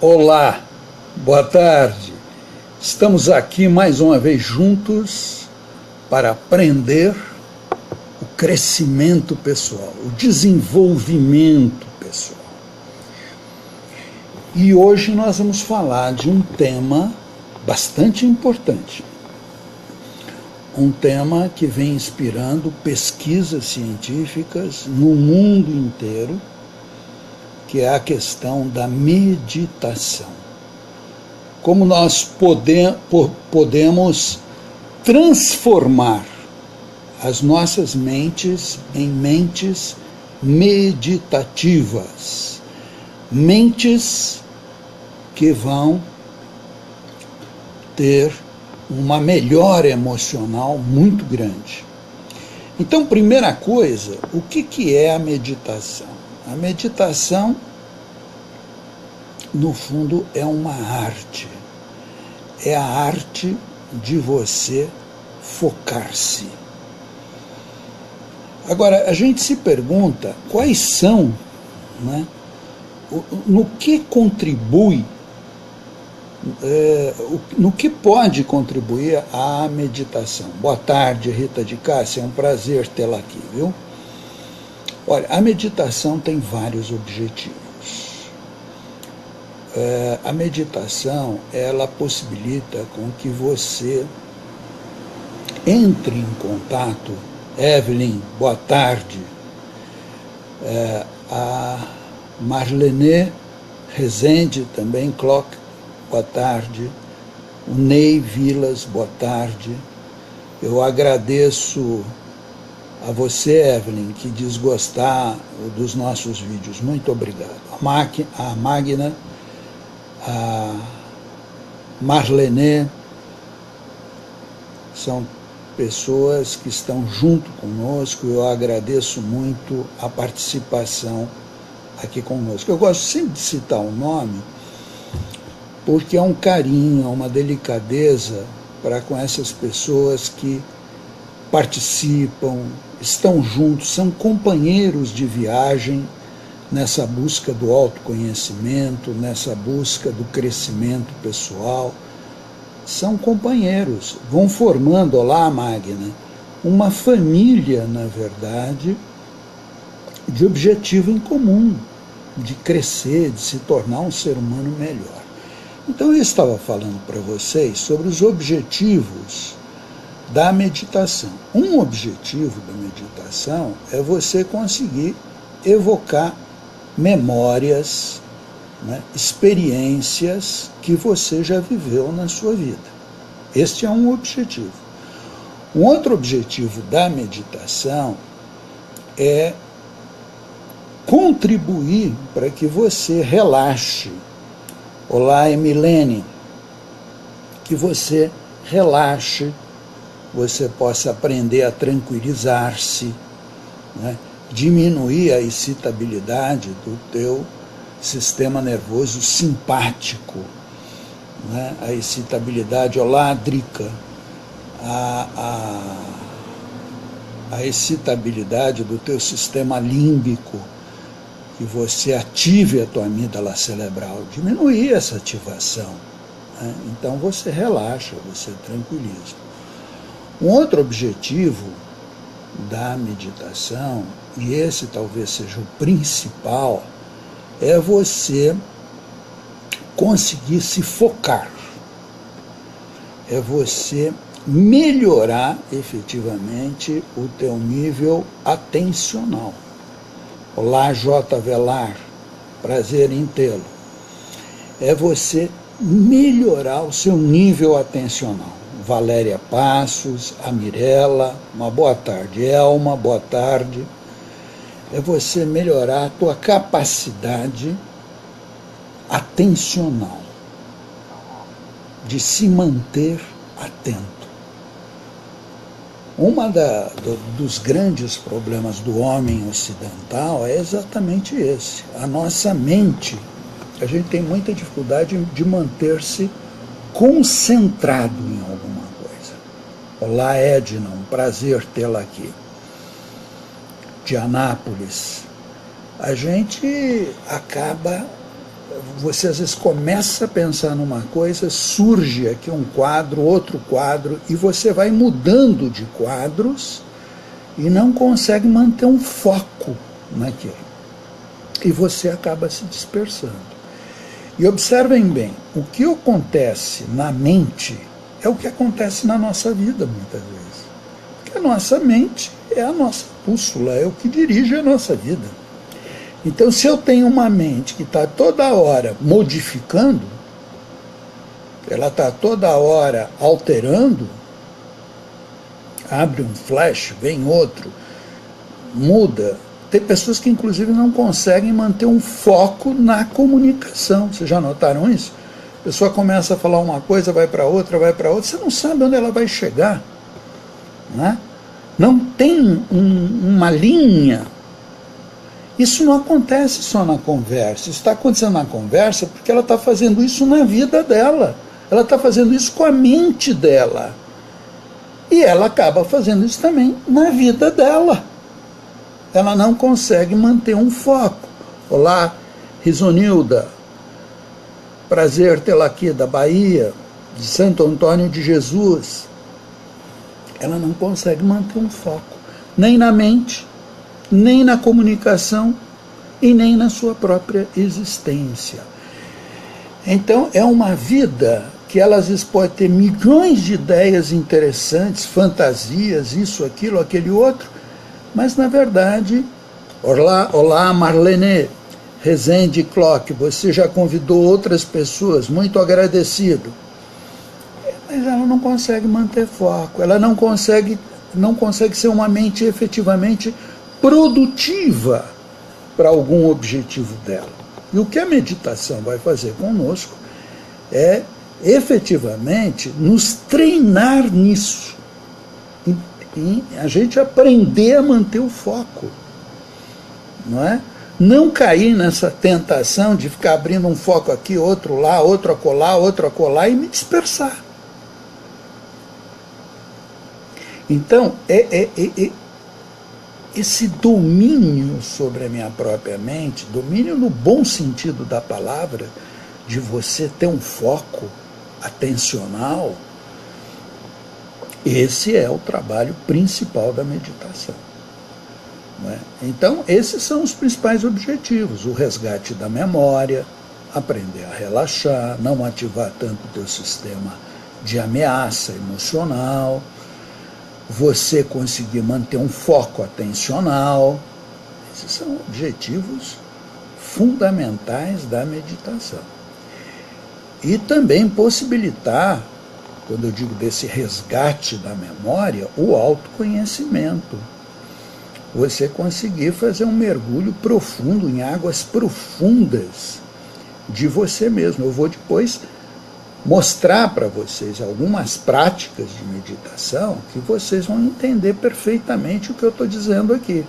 Olá, boa tarde. Estamos aqui mais uma vez juntos para aprender o crescimento pessoal, o desenvolvimento pessoal. E hoje nós vamos falar de um tema bastante importante. Um tema que vem inspirando pesquisas científicas no mundo inteiro, que é a questão da meditação. Como nós podemos transformar as nossas mentes em mentes meditativas, mentes que vão ter uma melhora emocional muito grande. Então, primeira coisa, o que é a meditação? A meditação, no fundo, é uma arte. É a arte de você focar-se. Agora, a gente se pergunta quais são, né, no que contribui, no que pode contribuir a meditação. Boa tarde, Rita de Cássia, é um prazer tê-la aqui, viu? Olha, a meditação tem vários objetivos. A meditação, ela possibilita com que você entre em contato. Evelyn, boa tarde. A Marlene Rezende, também, Clock, boa tarde. O Ney Vilas, boa tarde. Eu agradeço a você, Evelyn, que diz gostar dos nossos vídeos. Muito obrigado. A Magna, a Marlene, são pessoas que estão junto conosco. Eu agradeço muito a participação aqui conosco. Eu gosto sempre de citar o nome, porque é um carinho, é uma delicadeza para com essas pessoas que participam, estão juntos, são companheiros de viagem nessa busca do autoconhecimento, nessa busca do crescimento pessoal. São companheiros, vão formando, olá Magna, uma família, na verdade, de objetivo em comum, de crescer, de se tornar um ser humano melhor. Então eu estava falando para vocês sobre os objetivos da meditação. Um objetivo da meditação é você conseguir evocar memórias, né, experiências que você já viveu na sua vida. Este é um objetivo. Um outro objetivo da meditação é contribuir para que você relaxe. Olá, Emilene, que você relaxe, você possa aprender a tranquilizar-se, né? Diminuir a excitabilidade do teu sistema nervoso simpático, né? A excitabilidade, olá, Drica, a excitabilidade do teu sistema límbico, que você ative a tua amígdala cerebral, diminuir essa ativação, né? Então você relaxa, você tranquiliza. Um outro objetivo da meditação, e esse talvez seja o principal, é você conseguir se focar, é você melhorar efetivamente o teu nível atencional. Olá, J. Velar, prazer em tê-lo. É você melhorar o seu nível atencional. Valéria Passos, a Mirella, uma boa tarde. Elma, boa tarde. É você melhorar a tua capacidade atencional, de se manter atento. Dos grandes problemas do homem ocidental é exatamente esse. A nossa mente, a gente tem muita dificuldade de manter-se concentrado em alguma coisa. Olá, Edna, um prazer tê-la aqui. De Anápolis. A gente acaba você às vezes começa a pensar numa coisa, surge aqui um quadro, outro quadro, e você vai mudando de quadros e não consegue manter um foco naquilo. E você acaba se dispersando. E observem bem, o que acontece na mente é o que acontece na nossa vida muitas vezes. Porque a nossa mente é a nossa bússola, é o que dirige a nossa vida. Então, se eu tenho uma mente que está toda hora modificando, ela está toda hora alterando, abre um flash, vem outro, muda. Tem pessoas que, inclusive, não conseguem manter um foco na comunicação. Vocês já notaram isso? A pessoa começa a falar uma coisa, vai para outra, você não sabe onde ela vai chegar. Né? Não tem uma linha. Isso não acontece só na conversa. Isso está acontecendo na conversa porque ela está fazendo isso na vida dela. Ela está fazendo isso com a mente dela. E ela acaba fazendo isso também na vida dela. Ela não consegue manter um foco. Olá, Risonilda. Prazer tê-la aqui, da Bahia, de Santo Antônio de Jesus. Ela não consegue manter um foco, nem na mente, nem na comunicação e nem na sua própria existência. Então, é uma vida que ela às vezes pode ter milhões de ideias interessantes, fantasias, isso, aquilo, aquele outro, mas, na verdade, olá Marlene Rezende Clock, você já convidou outras pessoas, muito agradecido. Mas ela não consegue manter foco, ela não consegue ser uma mente efetivamente produtiva para algum objetivo dela. E o que a meditação vai fazer conosco é efetivamente nos treinar nisso. E a gente aprender a manter o foco. Não é? Não cair nessa tentação de ficar abrindo um foco aqui, outro lá, outro acolá e me dispersar. Então, esse domínio sobre a minha própria mente, domínio no bom sentido da palavra, de você ter um foco atencional, esse é o trabalho principal da meditação. Não é? Então, esses são os principais objetivos: o resgate da memória, aprender a relaxar, não ativar tanto o teu sistema de ameaça emocional, você conseguir manter um foco atencional. Esses são objetivos fundamentais da meditação. E também possibilitar, quando eu digo desse resgate da memória, o autoconhecimento. Você conseguir fazer um mergulho profundo, em águas profundas de você mesmo. Eu vou depois mostrar para vocês algumas práticas de meditação que vocês vão entender perfeitamente o que eu estou dizendo aqui.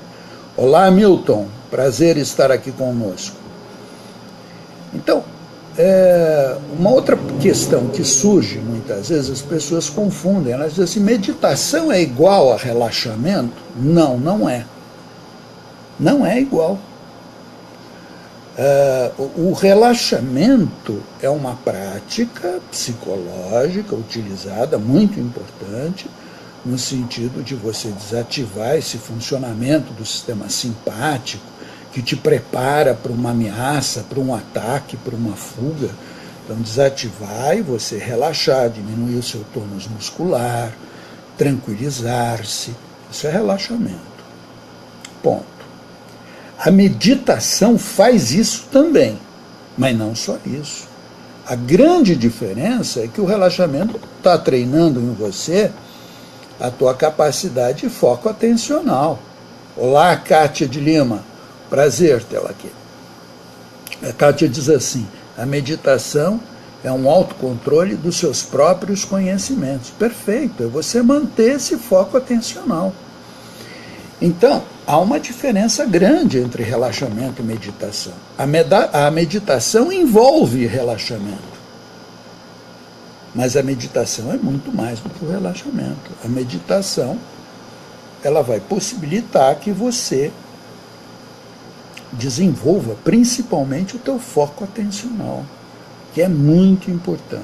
Olá, Milton, prazer estar aqui conosco. Então, uma outra questão que surge muitas vezes, as pessoas confundem, elas dizem assim: meditação é igual a relaxamento? Não, não é. Não é igual. O relaxamento é uma prática psicológica utilizada, muito importante, no sentido de você desativar esse funcionamento do sistema simpático, que te prepara para uma ameaça, para um ataque, para uma fuga. Então, desativar e você relaxar, diminuir o seu tônus muscular, tranquilizar-se. Isso é relaxamento. Ponto. A meditação faz isso também, mas não só isso. A grande diferença é que o relaxamento está treinando em você a tua capacidade de foco atencional. Olá, Kátia de Lima, prazer tê-la aqui. A Kátia diz assim: a meditação é um autocontrole dos seus próprios conhecimentos. Perfeito, é você manter esse foco atencional. Então, há uma diferença grande entre relaxamento e meditação. A meditação envolve relaxamento, mas a meditação é muito mais do que o relaxamento. A meditação, ela vai possibilitar que você desenvolva principalmente o teu foco atencional, que é muito importante.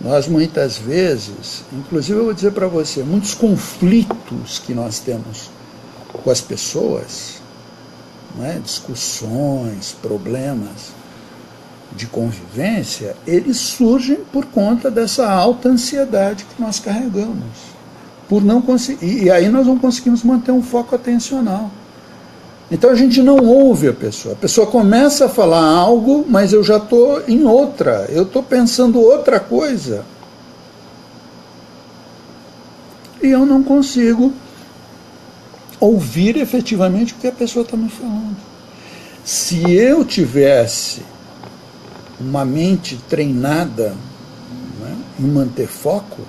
Nós muitas vezes, inclusive eu vou dizer para você, muitos conflitos que nós temos com as pessoas, né, discussões, problemas de convivência, eles surgem por conta dessa alta ansiedade que nós carregamos. Por não conseguir, e aí nós não conseguimos manter um foco atencional. Então a gente não ouve a pessoa começa a falar algo, mas eu já estou em outra, eu estou pensando outra coisa. E eu não consigo ouvir efetivamente o que a pessoa está me falando. Se eu tivesse uma mente treinada, né, em manter foco,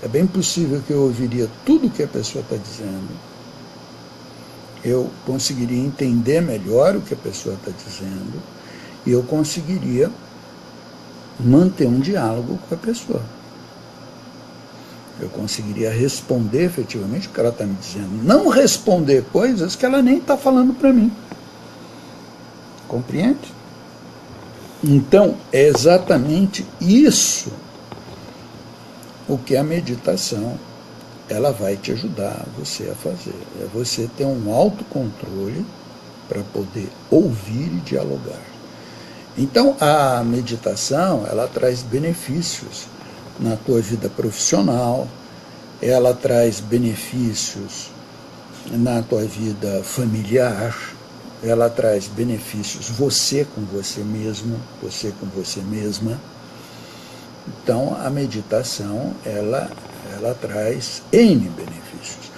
é bem possível que eu ouviria tudo o que a pessoa está dizendo. Eu conseguiria entender melhor o que a pessoa está dizendo e eu conseguiria manter um diálogo com a pessoa. Eu conseguiria responder efetivamente o que ela está me dizendo. Não responder coisas que ela nem está falando para mim. Compreende? Então, é exatamente isso o que a meditação ela vai te ajudar você a fazer. É você ter um autocontrole para poder ouvir e dialogar. Então, a meditação, ela traz benefícios na tua vida profissional, ela traz benefícios na tua vida familiar, ela traz benefícios você com você mesmo, você com você mesma. Então, a meditação, ela traz N benefícios.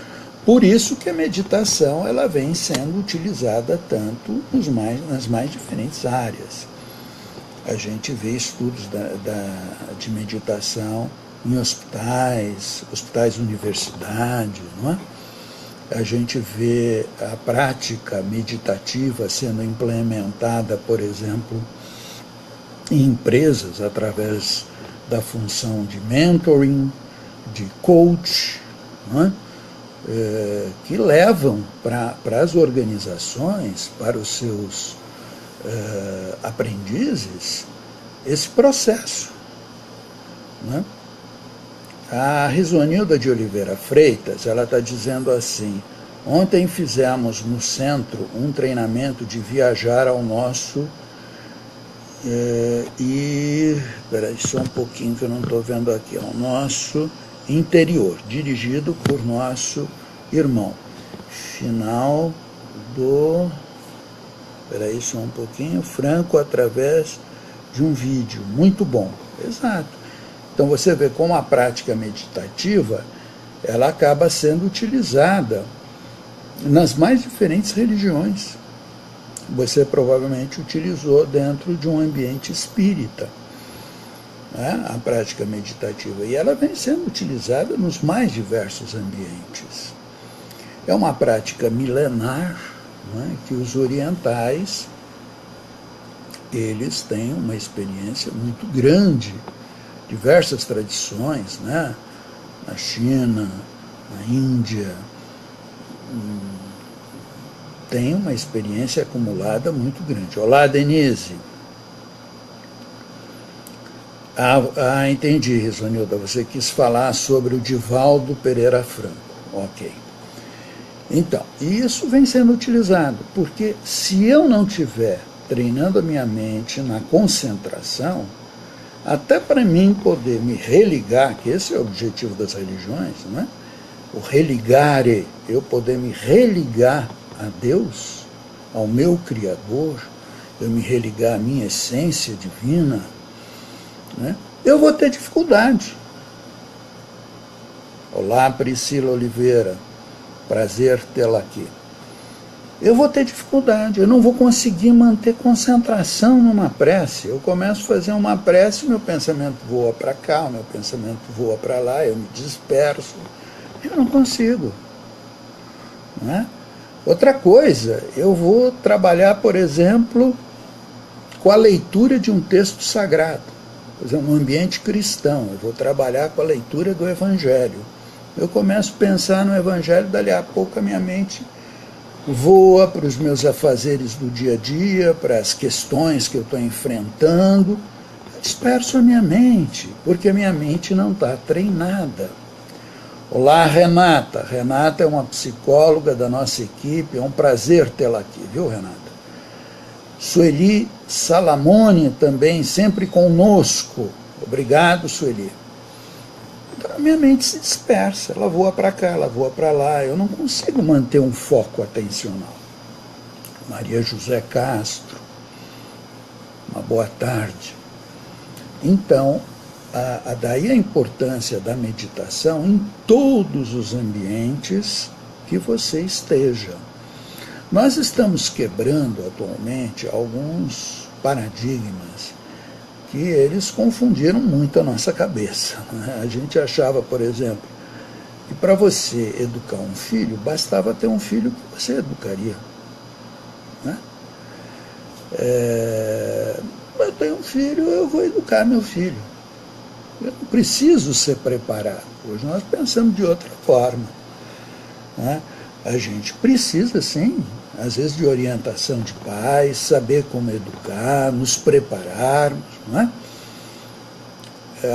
Por isso que a meditação ela vem sendo utilizada tanto nas mais diferentes áreas. A gente vê estudos de meditação em hospitais universidades, não é? A gente vê a prática meditativa sendo implementada, por exemplo, em empresas através da função de mentoring, de coach, não é? Que levam para as organizações, para os seus aprendizes, esse processo. Não é? A Risonilda de Oliveira Freitas, ela está dizendo assim: ontem fizemos no centro um treinamento de viajar ao nosso espera só um pouquinho que eu não estou vendo aqui, ao nosso interior, dirigido por nosso irmão. Final do... Espera aí só um pouquinho. Franco, através de um vídeo. Muito bom. Exato. Então você vê como a prática meditativa ela acaba sendo utilizada nas mais diferentes religiões. Você provavelmente utilizou dentro de um ambiente espírita, né, a prática meditativa. E ela vem sendo utilizada nos mais diversos ambientes. É uma prática milenar, né, que os orientais eles têm uma experiência muito grande. Diversas tradições, né, na China, na Índia, tem uma experiência acumulada muito grande. Olá, Denise. Entendi, Risonilda. Você quis falar sobre o Divaldo Pereira Franco. Ok. Então, isso vem sendo utilizado, porque se eu não estiver treinando a minha mente na concentração, até para mim poder me religar, que esse é o objetivo das religiões, não é? O religare, eu poder me religar a Deus, ao meu Criador, eu me religar à minha essência divina, né? Eu vou ter dificuldade. Olá, Priscila Oliveira, prazer tê-la aqui. Eu vou ter dificuldade, eu não vou conseguir manter concentração numa prece. Eu começo a fazer uma prece, meu pensamento voa para cá, meu pensamento voa para lá, eu me disperso. Eu não consigo. Não é? Outra coisa, eu vou trabalhar, por exemplo, com a leitura de um texto sagrado. Por exemplo, no ambiente cristão, eu vou trabalhar com a leitura do Evangelho. Eu começo a pensar no Evangelho, dali a pouco a minha mente voa para os meus afazeres do dia a dia, para as questões que eu estou enfrentando. Eu disperso a minha mente, porque a minha mente não está treinada. Olá, Renata. Renata é uma psicóloga da nossa equipe, é um prazer tê-la aqui, viu, Renata? Sueli Salamone também, sempre conosco. Obrigado, Sueli. Então a minha mente se dispersa, ela voa para cá, ela voa para lá, eu não consigo manter um foco atencional. Maria José Castro, uma boa tarde. Então, daí a importância da meditação em todos os ambientes que você esteja. Nós estamos quebrando atualmente alguns paradigmas que eles confundiram muito a nossa cabeça, né? A gente achava, por exemplo, que para você educar um filho, bastava ter um filho que você educaria, né? Eu tenho um filho, eu vou educar meu filho. Eu não preciso ser preparado. Hoje nós pensamos de outra forma, né? A gente precisa, sim, às vezes de orientação de pais, saber como educar, nos prepararmos, não é?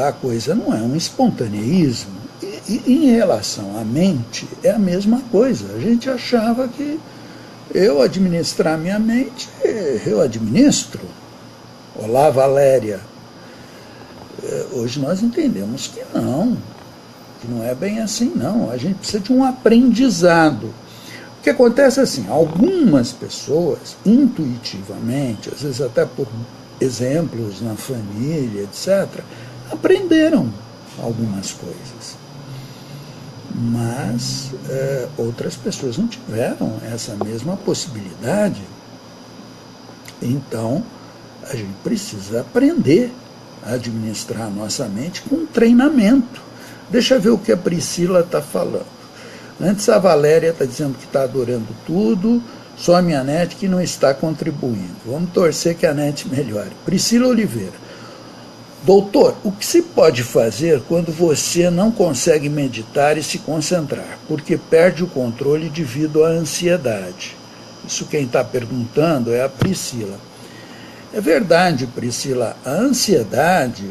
A coisa não é um espontaneísmo. E em relação à mente, é a mesma coisa. A gente achava que eu administrar minha mente, eu administro. Olá, Valéria. Hoje nós entendemos que não é bem assim, não. A gente precisa de um aprendizado. O que acontece é assim, algumas pessoas, intuitivamente, às vezes até por exemplos na família, etc., aprenderam algumas coisas. Mas outras pessoas não tiveram essa mesma possibilidade. Então, a gente precisa aprender a administrar a nossa mente com treinamento. Deixa eu ver o que a Priscila está falando. Antes a Valéria está dizendo que está adorando tudo, só a minha NET que não está contribuindo. Vamos torcer que a NET melhore. Priscila Oliveira. Doutor, o que se pode fazer quando você não consegue meditar e se concentrar, porque perde o controle devido à ansiedade? Isso quem está perguntando é a Priscila. É verdade, Priscila, a ansiedade,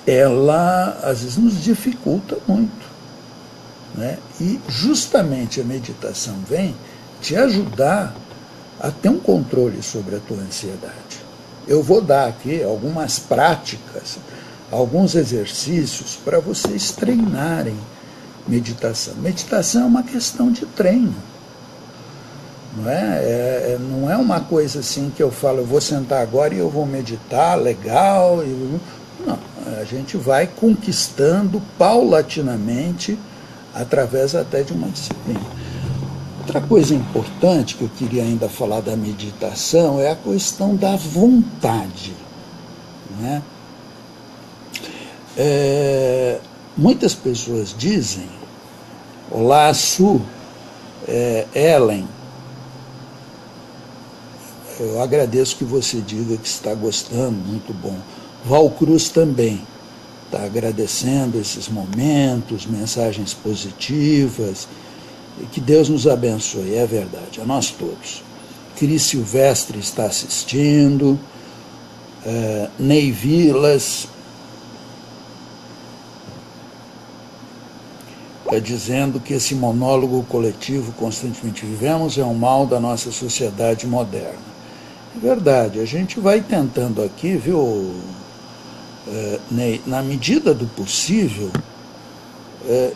ela às vezes nos dificulta muito, né? E justamente a meditação vem te ajudar a ter um controle sobre a tua ansiedade. Eu vou dar aqui algumas práticas, alguns exercícios para vocês treinarem meditação. Meditação é uma questão de treino. Não é uma coisa assim que eu falo, eu vou sentar agora e eu vou meditar, legal. Não, a gente vai conquistando paulatinamente, através até de uma disciplina. Outra coisa importante que eu queria ainda falar da meditação é a questão da vontade, né? Muitas pessoas dizem, olá, Su, Ellen, eu agradeço que você diga que está gostando, muito bom. Val Cruz também está agradecendo esses momentos, mensagens positivas, e que Deus nos abençoe, é verdade, a nós todos. Cris Silvestre está assistindo, Ney Vilas está dizendo que esse monólogo coletivo constantemente vivemos é um mal da nossa sociedade moderna. É verdade, a gente vai tentando aqui, viu, Ney, na medida do possível,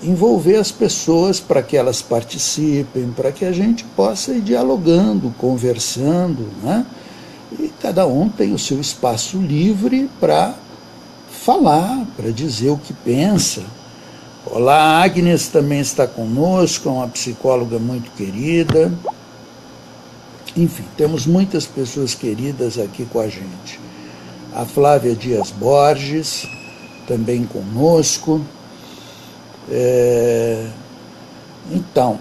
envolver as pessoas para que elas participem, para que a gente possa ir dialogando, conversando, né? E cada um tem o seu espaço livre para falar, para dizer o que pensa. Olá, Agnes também está conosco, é uma psicóloga muito querida. Enfim, temos muitas pessoas queridas aqui com a gente. A Flávia Dias Borges, também conosco. Então,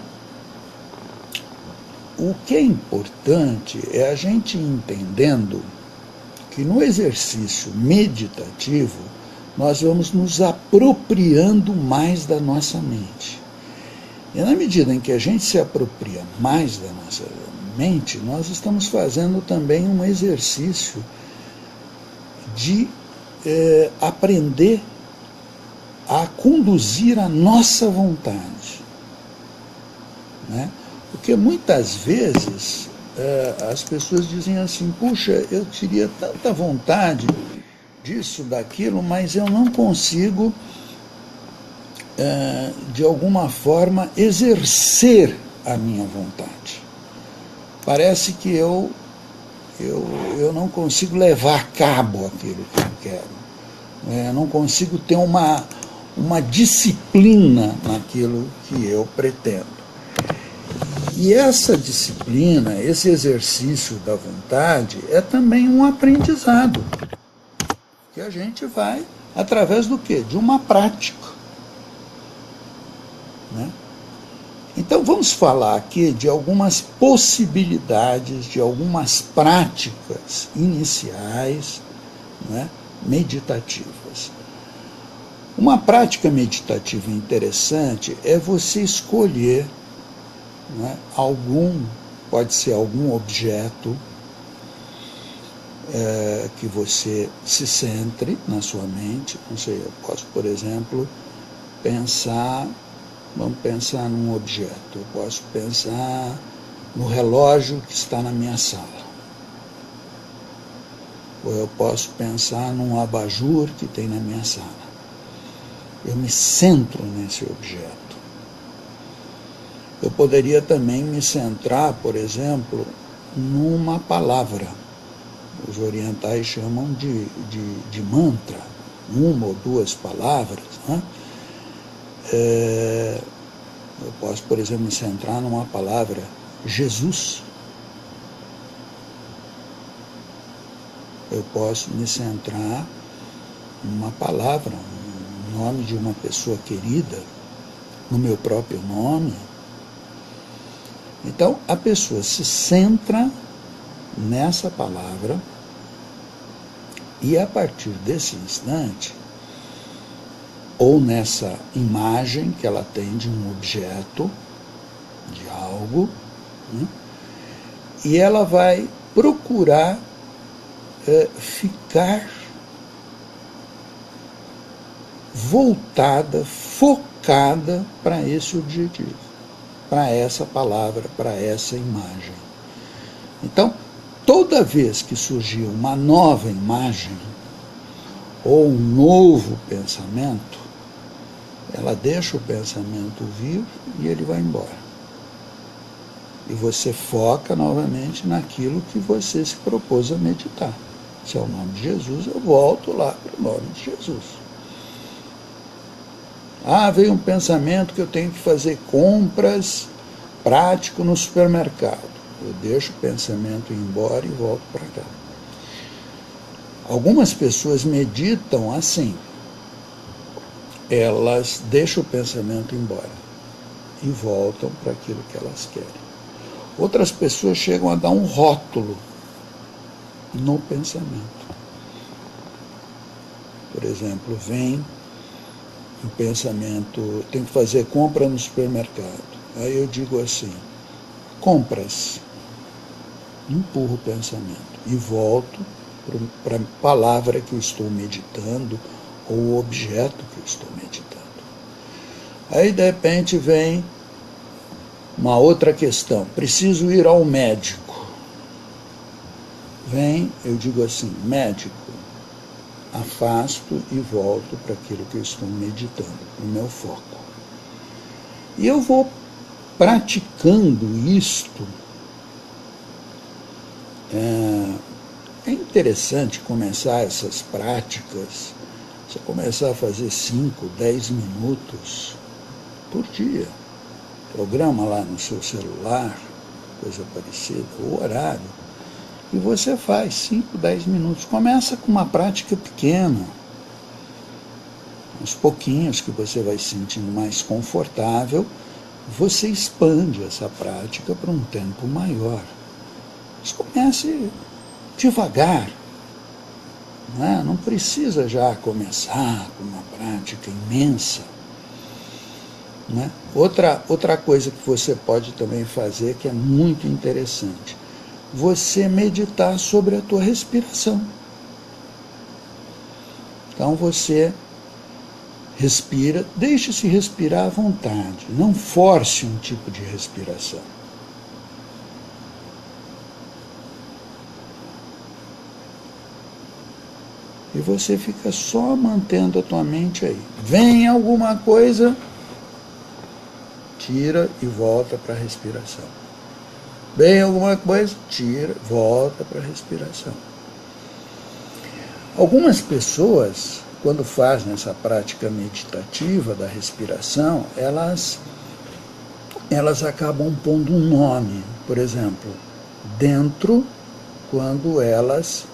o que é importante é a gente entendendo que no exercício meditativo, nós vamos nos apropriando mais da nossa mente. E na medida em que a gente se apropria mais da nossa mente, nós estamos fazendo também um exercício de aprender a conduzir a nossa vontade, né? Porque muitas vezes as pessoas dizem assim, puxa, eu teria tanta vontade disso, daquilo, mas eu não consigo, de alguma forma, exercer a minha vontade. Parece que eu não consigo levar a cabo aquilo que eu quero. Não consigo ter uma disciplina naquilo que eu pretendo. E essa disciplina, esse exercício da vontade, é também um aprendizado, que a gente vai através do quê? De uma prática, né? Então vamos falar aqui de algumas possibilidades, de algumas práticas iniciais, né, meditativas. Uma prática meditativa interessante é você escolher, né, pode ser algum objeto que você se centre na sua mente. Não sei, eu posso, por exemplo, vamos pensar num objeto. Eu posso pensar no relógio que está na minha sala. Ou eu posso pensar num abajur que tem na minha sala. Eu me centro nesse objeto. Eu poderia também me centrar, por exemplo, numa palavra. Os orientais chamam de mantra, uma ou duas palavras, né? Eu posso, por exemplo, me centrar numa palavra, Jesus. Eu posso me centrar numa palavra, no nome de uma pessoa querida, no meu próprio nome. Então, a pessoa se centra nessa palavra e, a partir desse instante, ou nessa imagem que ela tem de um objeto, de algo, né? E ela vai procurar ficar voltada, focada para esse objetivo, para essa palavra, para essa imagem. Então, toda vez que surgir uma nova imagem ou um novo pensamento, ela deixa o pensamento vivo e ele vai embora. E você foca novamente naquilo que você se propôs a meditar. Se é o nome de Jesus, eu volto lá para o nome de Jesus. Veio um pensamento que eu tenho que fazer compras prático no supermercado. Eu deixo o pensamento ir embora e volto para cá. Algumas pessoas meditam assim. Elas deixam o pensamento embora e voltam para aquilo que elas querem. Outras pessoas chegam a dar um rótulo no pensamento. Por exemplo, vem um pensamento, tem que fazer compra no supermercado. Aí eu digo assim, compras. Empurro o pensamento e volto para a palavra que eu estou meditando ou o objeto que eu estou meditando. Aí, de repente, vem uma outra questão. Preciso ir ao médico. Vem, eu digo assim, médico. Afasto e volto para aquilo que eu estou meditando, para o meu foco. E eu vou praticando isto. É interessante começar essas práticas. Você começar a fazer 5, 10 minutos por dia. Programa lá no seu celular, coisa parecida, o horário. E você faz 5, 10 minutos. Começa com uma prática pequena. Aos pouquinhos que você vai se sentindo mais confortável, você expande essa prática para um tempo maior. Mas comece devagar. Não precisa já começar com uma prática imensa. né? Outra coisa que você pode também fazer, que é muito interessante, você meditar sobre a tua respiração. Então você respira, deixe-se respirar à vontade, não force um tipo de respiração. E você fica só mantendo a tua mente aí. Vem alguma coisa, tira e volta para a respiração. Vem alguma coisa, tira, volta para a respiração. Algumas pessoas, quando fazem essa prática meditativa da respiração, elas acabam pondo um nome. Por exemplo, dentro, quando elas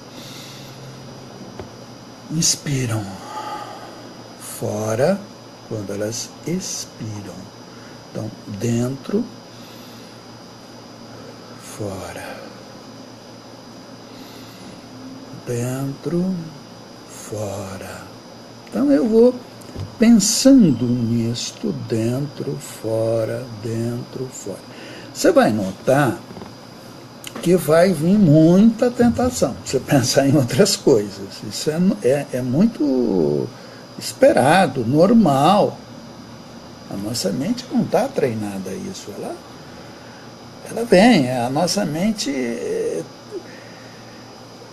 inspiram, fora, quando elas expiram. Então, dentro, fora. Dentro, fora. Então eu vou pensando nisto, dentro, fora, dentro, fora. Você vai notar que vai vir muita tentação, você pensar em outras coisas. Isso é muito esperado, normal. A nossa mente não está treinada a isso, ela vem, a nossa mente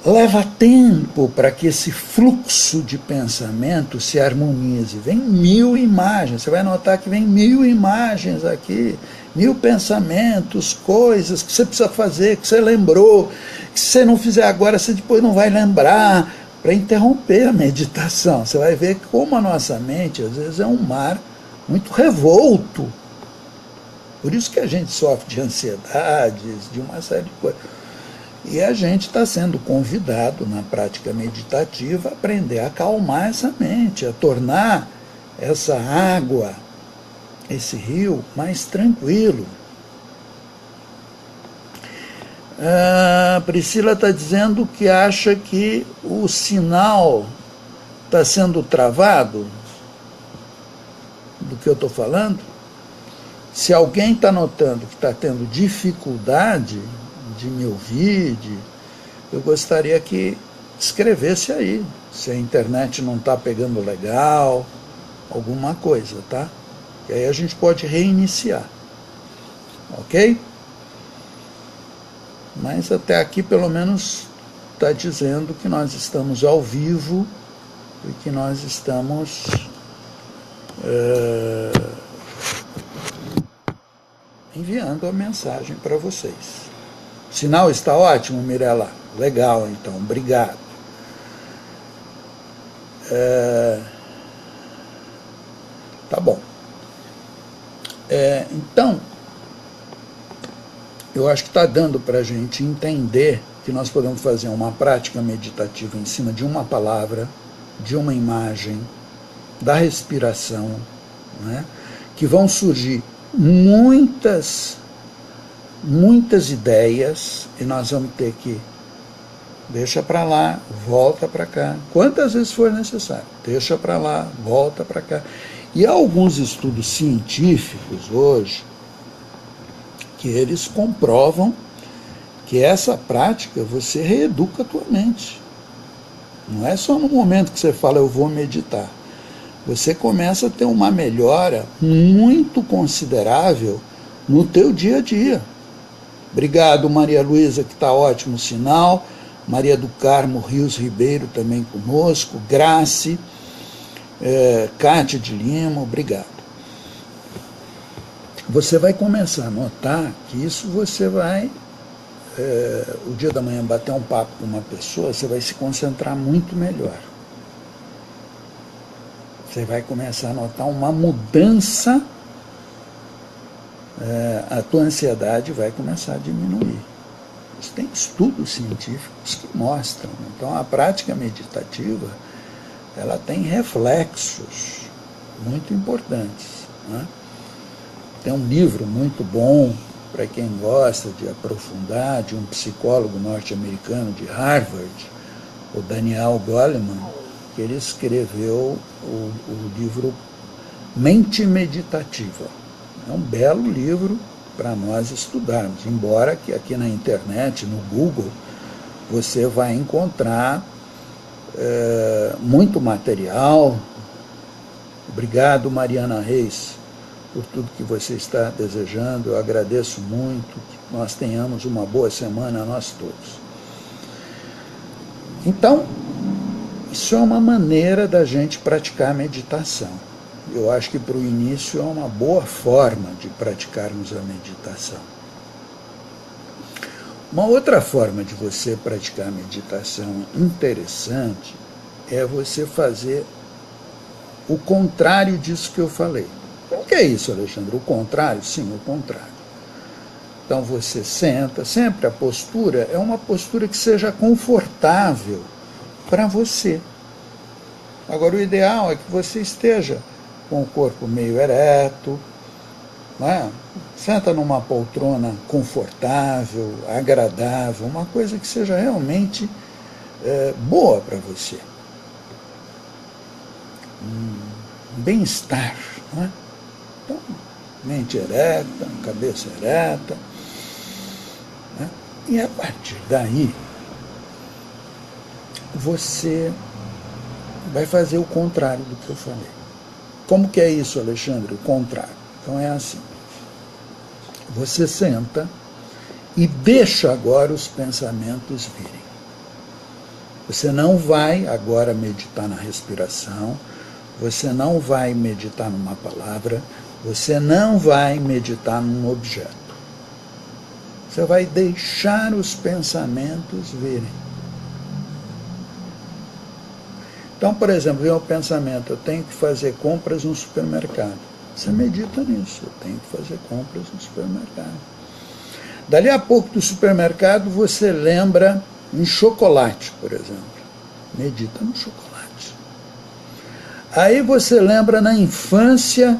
leva tempo para que esse fluxo de pensamento se harmonize. Vem 1000 imagens, você vai notar que vem 1000 imagens aqui, 1000 pensamentos, coisas que você precisa fazer, que você lembrou, que se você não fizer agora, você depois não vai lembrar, para interromper a meditação. Você vai ver como a nossa mente, às vezes, é um mar muito revolto. Por isso que a gente sofre de ansiedades, de uma série de coisas. E a gente está sendo convidado, na prática meditativa, a aprender a acalmar essa mente, a tornar essa água, esse rio, mais tranquilo. A Priscila está dizendo que acha que o sinal está sendo travado do que eu estou falando. Se alguém está notando que está tendo dificuldade de me ouvir, eu gostaria que escrevesse aí, se a internet não está pegando legal, alguma coisa, tá? E aí a gente pode reiniciar, ok? Mas até aqui, pelo menos, está dizendo que nós estamos ao vivo e que nós estamos enviando a mensagem para vocês. O sinal está ótimo, Mirella? Legal, então, obrigado. Tá bom. Então, eu acho que está dando para a gente entender que nós podemos fazer uma prática meditativa em cima de uma palavra, de uma imagem, da respiração, né? Que vão surgir muitas ideias e nós vamos ter que deixa para lá, volta para cá, quantas vezes for necessário, deixa para lá, volta para cá. E há alguns estudos científicos hoje que eles comprovam que essa prática você reeduca a tua mente. Não é só no momento que você fala eu vou meditar. Você começa a ter uma melhora muito considerável no teu dia a dia. Obrigado, Maria Luísa, que está ótimo o sinal. Maria do Carmo Rios Ribeiro também conosco. Grace, Cátia de Lima, obrigado. Você vai começar a notar que isso você vai, o dia da manhã, bater um papo com uma pessoa, você vai se concentrar muito melhor. Você vai começar a notar uma mudança, a tua ansiedade vai começar a diminuir. Isso tem estudos científicos que mostram. Então, a prática meditativa, ela tem reflexos muito importantes, né? Tem um livro muito bom para quem gosta de aprofundar, de um psicólogo norte-americano de Harvard, o Daniel Goleman, que ele escreveu o livro Mente Meditativa. É um belo livro para nós estudarmos, embora que aqui na internet, no Google, você vai encontrar muito material. Obrigado, Mariana Reis, por tudo que você está desejando. Eu agradeço muito, que nós tenhamos uma boa semana, nós todos. Então, isso é uma maneira da gente praticar meditação. Eu acho que para o início é uma boa forma de praticarmos a meditação. Uma outra forma de você praticar a meditação interessante é você fazer o contrário disso que eu falei. O que é isso, Alexandre? O contrário? Sim, o contrário. Então você senta, sempre a postura é uma postura que seja confortável para você. Agora, o ideal é que você esteja com o corpo meio ereto, né? Senta numa poltrona confortável, agradável, uma coisa que seja realmente boa para você. Um bem-estar, né? Então, mente ereta, cabeça ereta, né? E a partir daí, você vai fazer o contrário do que eu falei. Como que é isso, Alexandre? O contrário. Então é assim. Você senta e deixa agora os pensamentos virem. Você não vai agora meditar na respiração, você não vai meditar numa palavra, você não vai meditar num objeto. Você vai deixar os pensamentos virem. Então, por exemplo, vem o pensamento, eu tenho que fazer compras no supermercado. Você medita nisso, eu tenho que fazer compras no supermercado. Dali a pouco do supermercado, você lembra em chocolate, por exemplo. Medita no chocolate. Aí você lembra na infância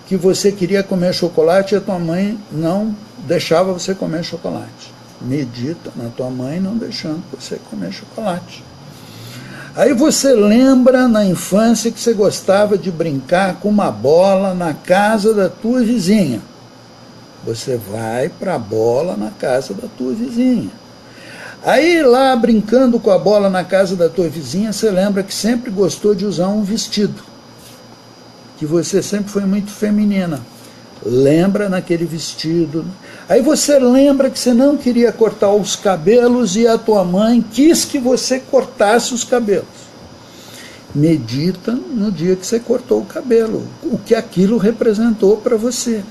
que você queria comer chocolate e a tua mãe não deixava você comer chocolate. Medita na tua mãe não deixando você comer chocolate. Aí você lembra na infância que você gostava de brincar com uma bola na casa da tua vizinha. Você vai para a bola na casa da tua vizinha. Aí lá brincando com a bola na casa da tua vizinha, você lembra que sempre gostou de usar um vestido. Que você sempre foi muito feminina. Lembra naquele vestido. Aí você lembra que você não queria cortar os cabelos e a tua mãe quis que você cortasse os cabelos. Medita no dia que você cortou o cabelo, o que aquilo representou para você.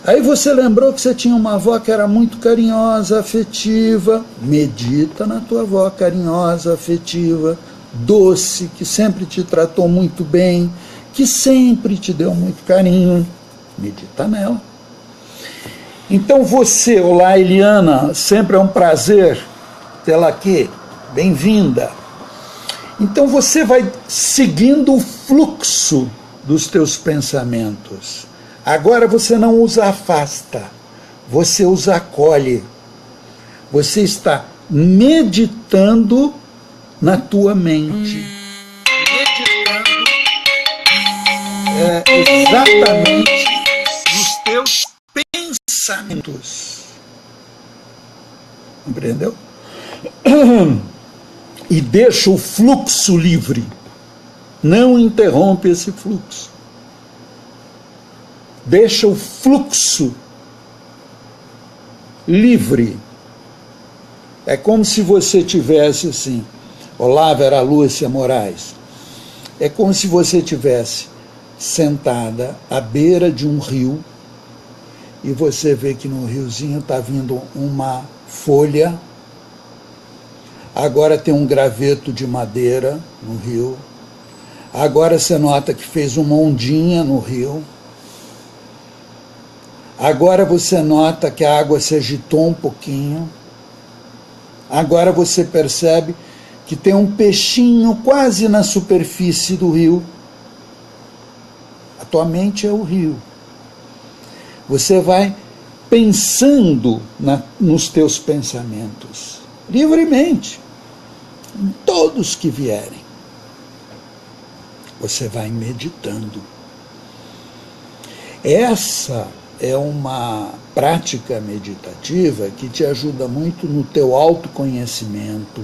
Aí você lembrou que você tinha uma avó que era muito carinhosa, afetiva. Medita na tua avó carinhosa, afetiva, doce, que sempre te tratou muito bem, que sempre te deu muito carinho. Medita nela. Então você, olá Eliana, sempre é um prazer tê-la aqui, bem-vinda. Então você vai seguindo o fluxo dos teus pensamentos. Agora você não os afasta, você os acolhe. Você está meditando na tua mente. Meditando exatamente nos teus pensamentos. Compreendeu? E deixa o fluxo livre. Não interrompe esse fluxo. Deixa o fluxo livre. É como se você tivesse assim, olá Vera Lúcia Moraes, é como se você tivesse sentada à beira de um rio e você vê que no riozinho está vindo uma folha, agora tem um graveto de madeira no rio, agora você nota que fez uma ondinha no rio, agora você nota que a água se agitou um pouquinho, agora você percebe que tem um peixinho quase na superfície do rio. A tua mente é o rio. Você vai pensando nos teus pensamentos, livremente, em todos que vierem. Você vai meditando. Essa é uma prática meditativa que te ajuda muito no teu autoconhecimento,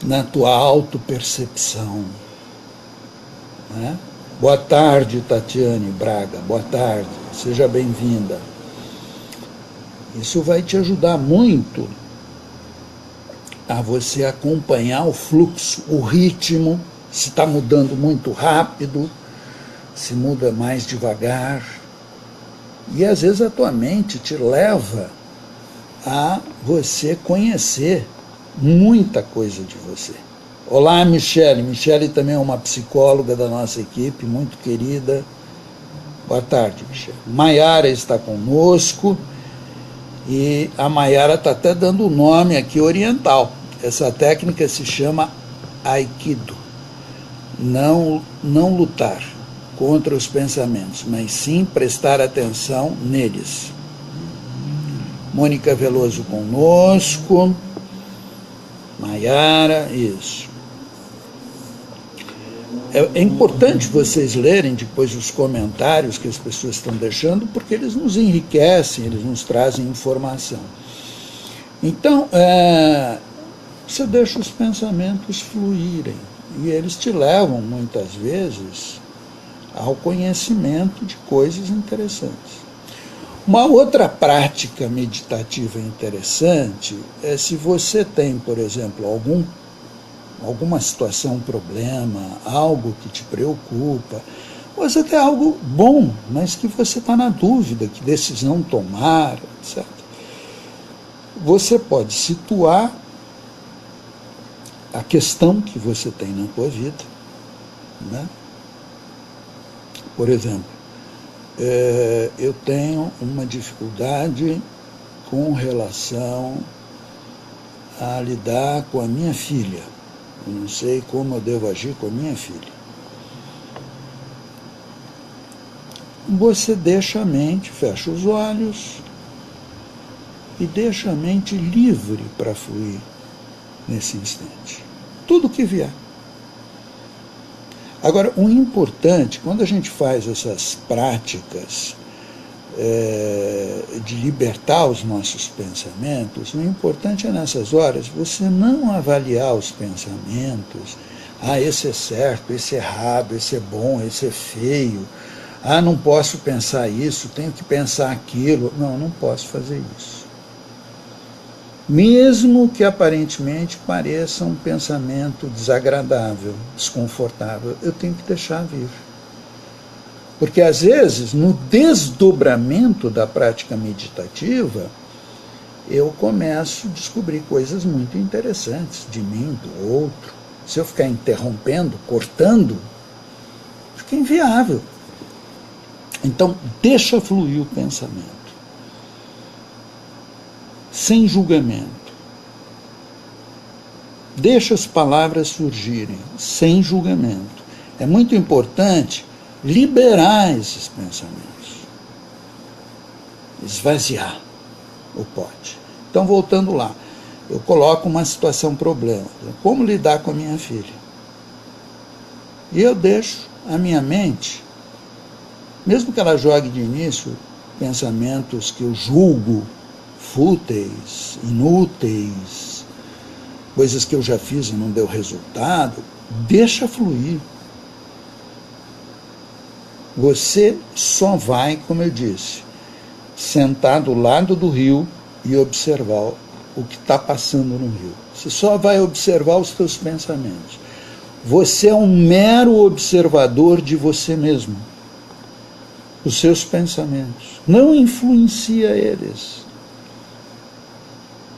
na tua autopercepção, né? Boa tarde, Tatiane Braga, boa tarde, seja bem-vinda. Isso vai te ajudar muito a você acompanhar o fluxo, o ritmo, se está mudando muito rápido, se muda mais devagar. E às vezes a tua mente te leva a você conhecer muita coisa de você. Olá, Michele. Michele também é uma psicóloga da nossa equipe, muito querida. Boa tarde, Michele. Maiara está conosco e a Maiara está até dando o nome aqui oriental. Essa técnica se chama Aikido. Não lutar contra os pensamentos, mas sim prestar atenção neles. Mônica Veloso conosco. Maiara, isso. É importante vocês lerem depois os comentários que as pessoas estão deixando, porque eles nos enriquecem, eles nos trazem informação. Então, você deixa os pensamentos fluírem, e eles te levam, muitas vezes, ao conhecimento de coisas interessantes. Uma outra prática meditativa interessante é se você tem, por exemplo, alguma situação, um problema, algo que te preocupa, ou você tem algo bom, mas que você está na dúvida, que decisão tomar, etc. Você pode situar a questão que você tem na tua vida, né? Por exemplo, eu tenho uma dificuldade com relação a lidar com a minha filha. Eu não sei como eu devo agir com a minha filha. Você deixa a mente, fecha os olhos e deixa a mente livre para fluir nesse instante. Tudo que vier. Agora, o importante, quando a gente faz essas práticas de libertar os nossos pensamentos, o importante é nessas horas você não avaliar os pensamentos. Esse é certo, esse é errado, esse é bom, esse é feio. Não posso pensar isso, tenho que pensar aquilo. Não posso fazer isso. Mesmo que aparentemente pareça um pensamento desagradável, desconfortável, eu tenho que deixar vir. Porque às vezes, no desdobramento da prática meditativa, eu começo a descobrir coisas muito interessantes de mim, do outro. Se eu ficar interrompendo, cortando, fica inviável. Então, deixa fluir o pensamento. Sem julgamento. Deixa as palavras surgirem, sem julgamento. É muito importante liberar esses pensamentos. Esvaziar o pote. Então, voltando lá, eu coloco uma situação problema. Como lidar com a minha filha? E eu deixo a minha mente, mesmo que ela jogue de início pensamentos que eu julgo fúteis, inúteis, coisas que eu já fiz e não deu resultado, deixa fluir. Você só vai, como eu disse, sentar do lado do rio e observar o que está passando no rio. Você só vai observar os teus pensamentos. Você é um mero observador de você mesmo. Os seus pensamentos. Não influencia eles.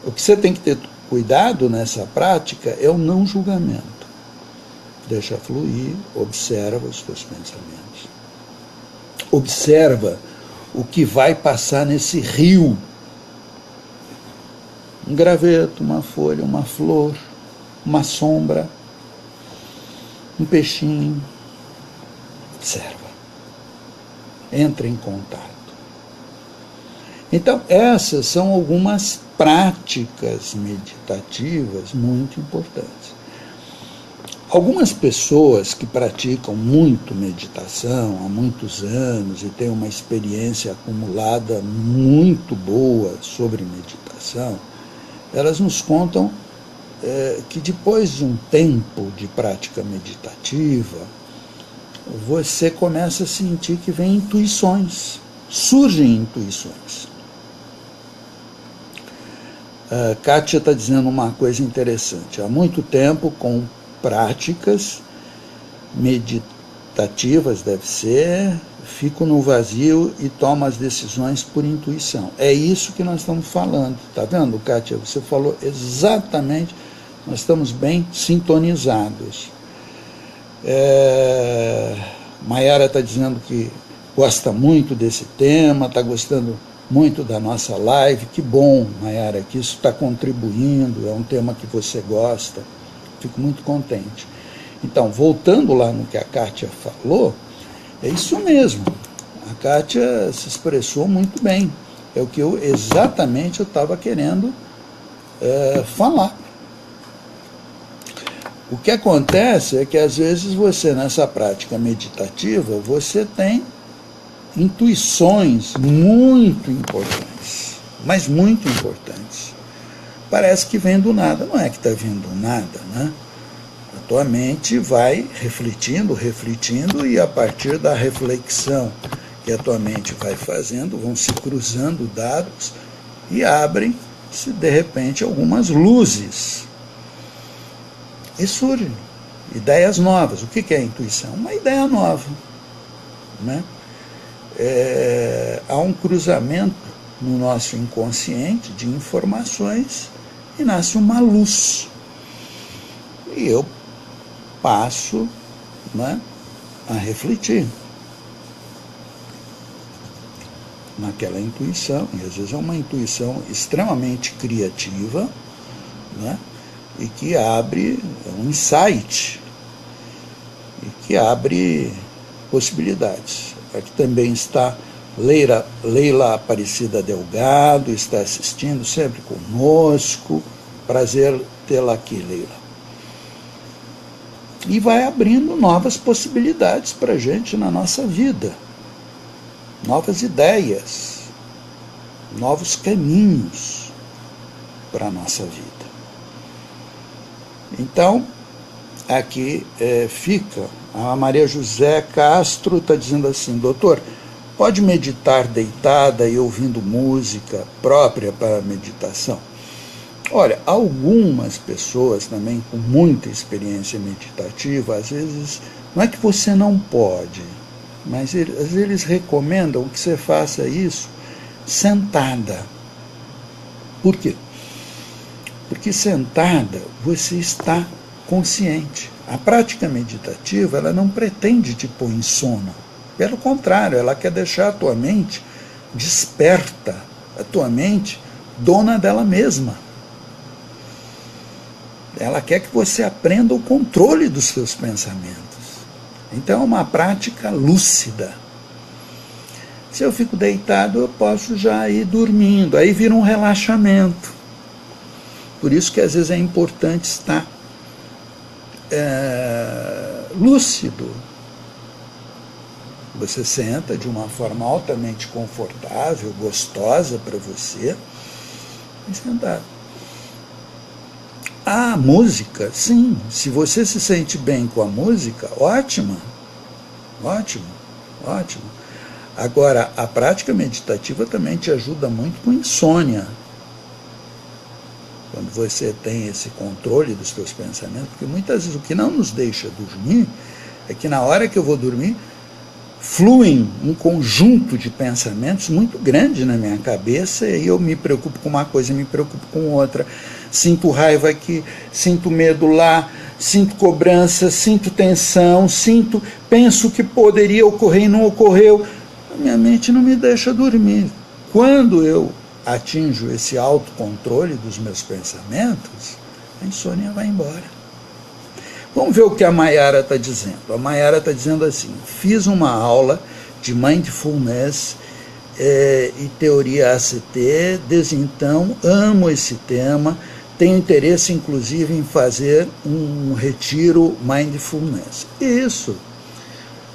O que você tem que ter cuidado nessa prática é o não julgamento. Deixa fluir, observa os teus pensamentos. Observa o que vai passar nesse rio. Um graveto, uma folha, uma flor, uma sombra, um peixinho. Observa. Entra em contato. Então, essas são algumas práticas meditativas muito importantes. Algumas pessoas que praticam muito meditação há muitos anos e têm uma experiência acumulada muito boa sobre meditação, elas nos contam que depois de um tempo de prática meditativa, você começa a sentir que vem intuições, surgem intuições. A Kátia está dizendo uma coisa interessante. Há muito tempo, com práticas meditativas, deve ser, fico no vazio e tomo as decisões por intuição. É isso que nós estamos falando. Está vendo, Kátia? Você falou exatamente, nós estamos bem sintonizados. Maiara está dizendo que gosta muito desse tema, está gostando muito da nossa live. Que bom, Maiara, que isso está contribuindo, é um tema que você gosta. Fico muito contente. Então, voltando lá no que a Kátia falou, é isso mesmo. A Kátia se expressou muito bem. É o que exatamente eu estava querendo falar. O que acontece é que, às vezes, você, nessa prática meditativa, você tem intuições muito importantes, mas muito importantes. Parece que vem do nada. Não é que está vindo do nada, né? A tua mente vai refletindo, e a partir da reflexão que a tua mente vai fazendo, vão se cruzando dados e abrem-se, de repente, algumas luzes. E surgem ideias novas. O que é a intuição? Uma ideia nova, né? Há um cruzamento no nosso inconsciente de informações e nasce uma luz. E eu passo, né, a refletir naquela intuição. E às vezes é uma intuição extremamente criativa, né? E que abre um insight, e que abre possibilidades. Aqui também está Leila Aparecida Delgado, está assistindo sempre conosco. Prazer tê-la aqui, Leila. E vai abrindo novas possibilidades para a gente na nossa vida, novas ideias, novos caminhos para a nossa vida. Então, aqui fica, a Maria José Castro está dizendo assim: doutor, pode meditar deitada e ouvindo música própria para a meditação? Olha, algumas pessoas também com muita experiência meditativa, às vezes, não é que você não pode, mas às vezes eles recomendam que você faça isso sentada. Por quê? Porque sentada você está consciente. A prática meditativa, ela não pretende te pôr em sono. Pelo contrário, ela quer deixar a tua mente desperta, a tua mente dona dela mesma. Ela quer que você aprenda o controle dos seus pensamentos. Então é uma prática lúcida. Se eu fico deitado, eu posso já ir dormindo. Aí vira um relaxamento. Por isso que às vezes é importante estar lúcido. Você senta de uma forma altamente confortável, gostosa para você, e sentado. A música, sim, se você se sente bem com a música, ótimo, ótimo, ótimo. Agora, a prática meditativa também te ajuda muito com insônia. Quando você tem esse controle dos seus pensamentos, porque muitas vezes o que não nos deixa dormir é que na hora que eu vou dormir, fluem um conjunto de pensamentos muito grande na minha cabeça, e eu me preocupo com uma coisa, me preocupo com outra, sinto raiva aqui, sinto medo lá, sinto cobrança, sinto tensão, penso que poderia ocorrer e não ocorreu. A minha mente não me deixa dormir. Quando eu atinjo esse autocontrole dos meus pensamentos, a insônia vai embora. Vamos ver o que a Maiara está dizendo. A Maiara está dizendo assim: fiz uma aula de mindfulness e teoria ACT, desde então amo esse tema, tenho interesse, inclusive, em fazer um retiro mindfulness. Isso,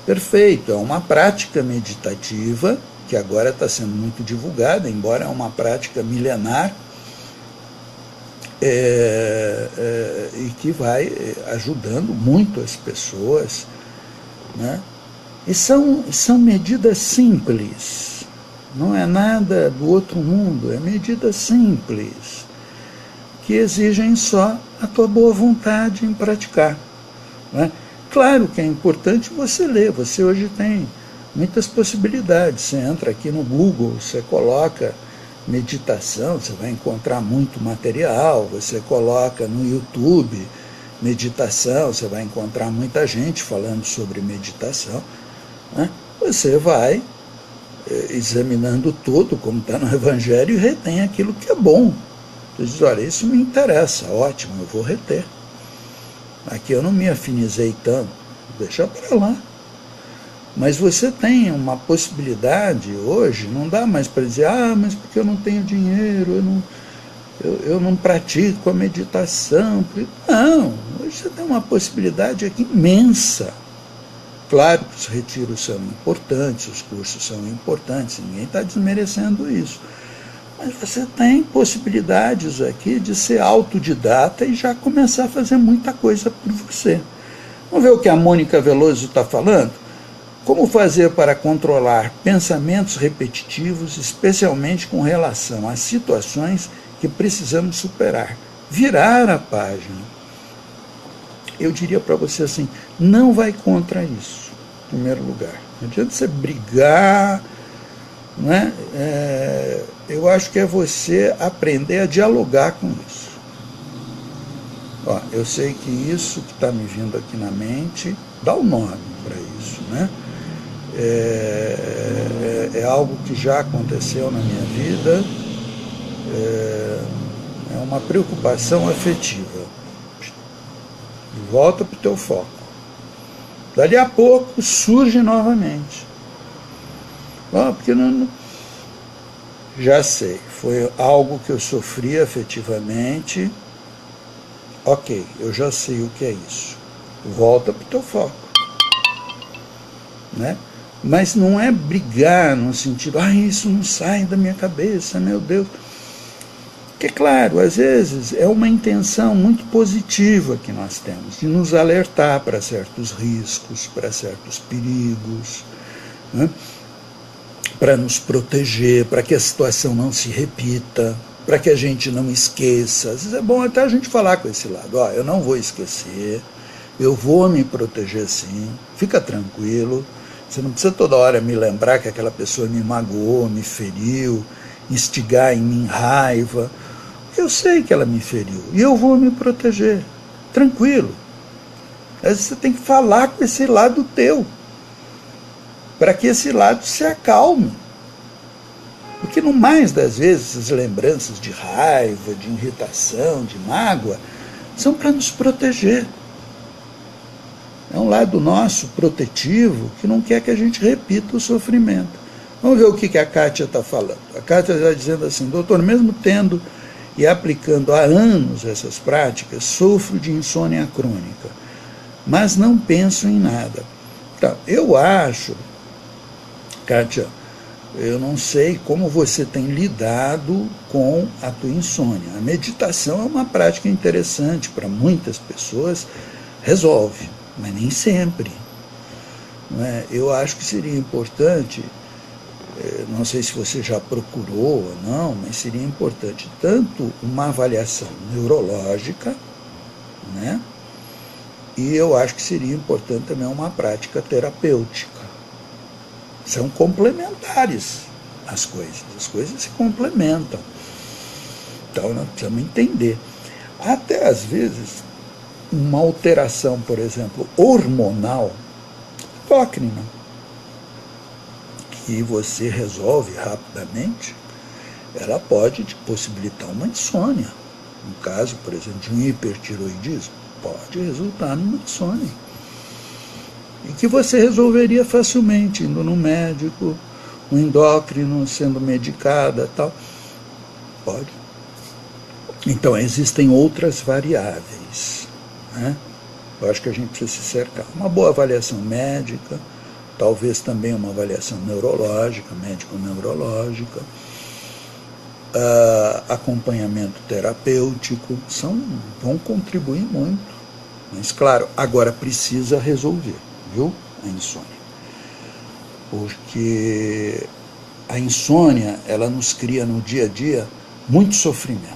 perfeito, é uma prática meditativa que agora está sendo muito divulgada, embora é uma prática milenar, e que vai ajudando muito as pessoas, né? E são medidas simples, não é nada do outro mundo, é medidas simples, que exigem só a tua boa vontade em praticar, né? Claro que é importante você ler, você hoje tem muitas possibilidades, você entra aqui no Google, você coloca meditação, você vai encontrar muito material, você coloca no YouTube meditação, você vai encontrar muita gente falando sobre meditação, né? Você vai examinando tudo, como está no Evangelho, e retém aquilo que é bom. Você diz, olha, isso me interessa, ótimo, eu vou reter. Aqui eu não me afinizei tanto, deixa para lá. Mas você tem uma possibilidade hoje, não dá mais para dizer, mas porque eu não tenho dinheiro, eu não pratico a meditação. Não, hoje você tem uma possibilidade aqui imensa. Claro que os retiros são importantes, os cursos são importantes, ninguém está desmerecendo isso. Mas você tem possibilidades aqui de ser autodidata e já começar a fazer muita coisa por você. Vamos ver o que a Mônica Veloso está falando? Como fazer para controlar pensamentos repetitivos, especialmente com relação a situações que precisamos superar? Virar a página. Eu diria para você assim, não vai contra isso, em primeiro lugar. Não adianta você brigar, né? Eu acho que é você aprender a dialogar com isso. Ó, eu sei que isso que está me vindo aqui na mente, dá um nome para isso, né? É algo que já aconteceu na minha vida, é uma preocupação afetiva. Volta para o teu foco. Dali a pouco surge novamente. Porque não... Já sei, foi algo que eu sofri afetivamente. Ok, eu já sei o que é isso. Volta para o teu foco. Né? Mas não é brigar no sentido, isso não sai da minha cabeça, meu Deus. Porque, claro, às vezes é uma intenção muito positiva que nós temos, de nos alertar para certos riscos, para certos perigos, né? Para nos proteger, para que a situação não se repita, para que a gente não esqueça. Às vezes é bom até a gente falar com esse lado, eu não vou esquecer, eu vou me proteger sim, fica tranquilo, você não precisa toda hora me lembrar que aquela pessoa me magoou, me feriu, instigar em mim raiva. Eu sei que ela me feriu e eu vou me proteger, tranquilo. Às vezes você tem que falar com esse lado teu, para que esse lado se acalme. Porque no mais das vezes as lembranças de raiva, de irritação, de mágoa, são para nos proteger. É um lado nosso protetivo que não quer que a gente repita o sofrimento. Vamos ver o que a Kátia está falando. A Kátia está dizendo assim, doutor, mesmo tendo e aplicando há anos essas práticas, sofro de insônia crônica, mas não penso em nada. Então, eu acho, Kátia, eu não sei como você tem lidado com a tua insônia. A meditação é uma prática interessante para muitas pessoas, resolve, mas nem sempre. Não é? Eu acho que seria importante, não sei se você já procurou ou não, mas seria importante tanto uma avaliação neurológica, né? E eu acho que seria importante também uma prática terapêutica. São complementares as coisas se complementam. Então nós precisamos entender. Até às vezes, uma alteração, por exemplo, hormonal, endócrina, que você resolve rapidamente, ela pode te possibilitar uma insônia. No caso, por exemplo, de um hipertiroidismo, pode resultar numa insônia. E que você resolveria facilmente, indo no médico, um endócrino, sendo medicada, tal. Pode. Então, existem outras variáveis, né? Eu acho que a gente precisa se cercar. Uma boa avaliação médica, talvez também uma avaliação neurológica, médico-neurológica, acompanhamento terapêutico, vão contribuir muito. Mas, claro, agora precisa resolver, viu? A insônia. Porque a insônia, ela nos cria no dia a dia muito sofrimento.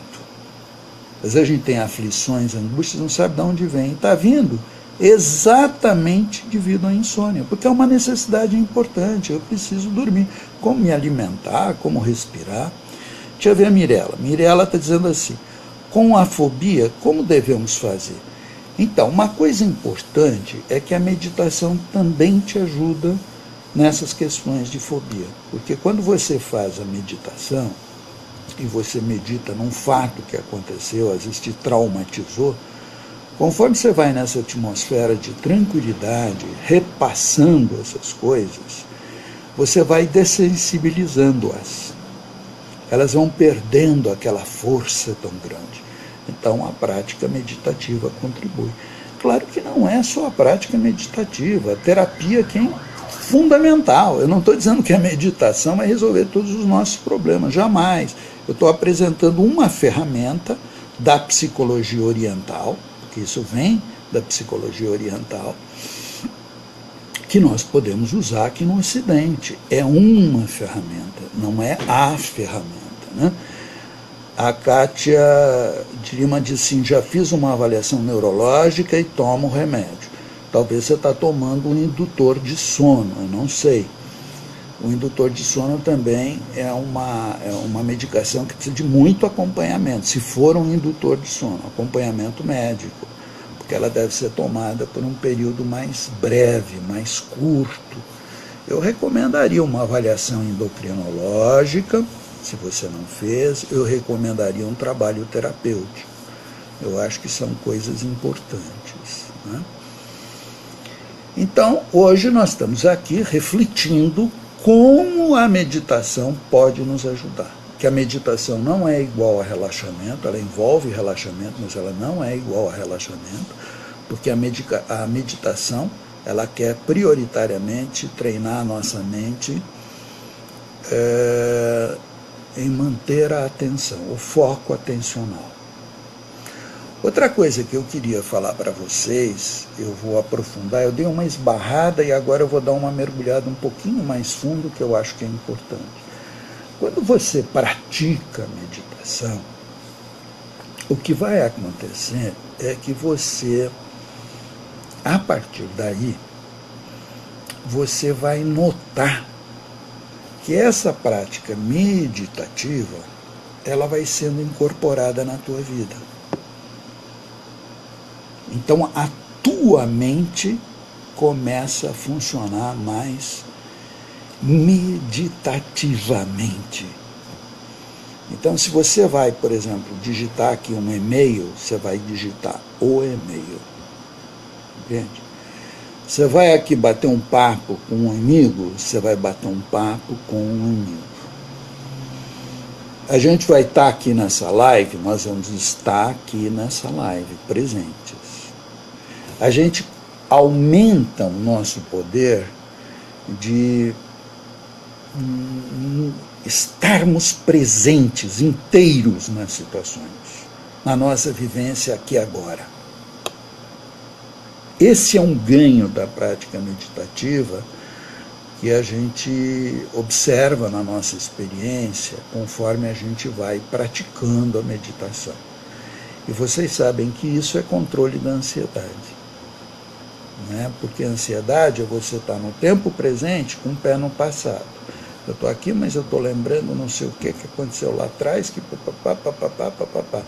Às vezes a gente tem aflições, angústias, não sabe de onde vem. Está vindo exatamente devido à insônia, porque é uma necessidade importante. Eu preciso dormir. Como me alimentar, como respirar. Deixa eu ver a Mirella. Mirella está dizendo assim, com a fobia, como devemos fazer? Então, uma coisa importante é que a meditação também te ajuda nessas questões de fobia. Porque quando você faz a meditação, e você medita num fato que aconteceu, às vezes te traumatizou, conforme você vai nessa atmosfera de tranquilidade, repassando essas coisas, você vai dessensibilizando-as. Elas vão perdendo aquela força tão grande. Então, a prática meditativa contribui. Claro que não é só a prática meditativa, a terapia que é fundamental. Eu não estou dizendo que a meditação vai resolver todos os nossos problemas, jamais. Eu estou apresentando uma ferramenta da psicologia oriental, porque isso vem da psicologia oriental, que nós podemos usar aqui no Ocidente. É uma ferramenta, não é a ferramenta, né? A Kátia de Lima disse assim, já fiz uma avaliação neurológica e tomo remédio. Talvez você está tomando um indutor de sono, eu não sei. O indutor de sono também é uma medicação que precisa de muito acompanhamento, se for um indutor de sono, acompanhamento médico, porque ela deve ser tomada por um período mais breve, mais curto. Eu recomendaria uma avaliação endocrinológica, se você não fez, eu recomendaria um trabalho terapêutico. Eu acho que são coisas importantes, né? Então, hoje nós estamos aqui refletindo como a meditação pode nos ajudar. Que a meditação não é igual a relaxamento, ela envolve relaxamento, mas ela não é igual a relaxamento, porque a meditação, ela quer prioritariamente treinar a nossa mente em manter a atenção, o foco atencional. Outra coisa que eu queria falar para vocês, eu vou aprofundar, eu dei uma esbarrada e agora eu vou dar uma mergulhada um pouquinho mais fundo, que eu acho que é importante. Quando você pratica meditação, o que vai acontecer é que você, a partir daí, você vai notar que essa prática meditativa, ela vai sendo incorporada na tua vida. Então, a tua mente começa a funcionar mais meditativamente. Então, se você vai, por exemplo, digitar aqui um e-mail, você vai digitar o e-mail. Entende? Você vai aqui bater um papo com um amigo, você vai bater um papo com um amigo. A gente vai estar aqui nessa live, nós vamos estar aqui nessa live, presentes. A gente aumenta o nosso poder de estarmos presentes, inteiros nas situações, na nossa vivência aqui e agora. Esse é um ganho da prática meditativa que a gente observa na nossa experiência conforme a gente vai praticando a meditação. E vocês sabem que isso é controle da ansiedade. Né? Porque a ansiedade é você estar no tempo presente com o pé no passado. Eu estou aqui, mas eu estou lembrando não sei o que aconteceu lá atrás, que papapá.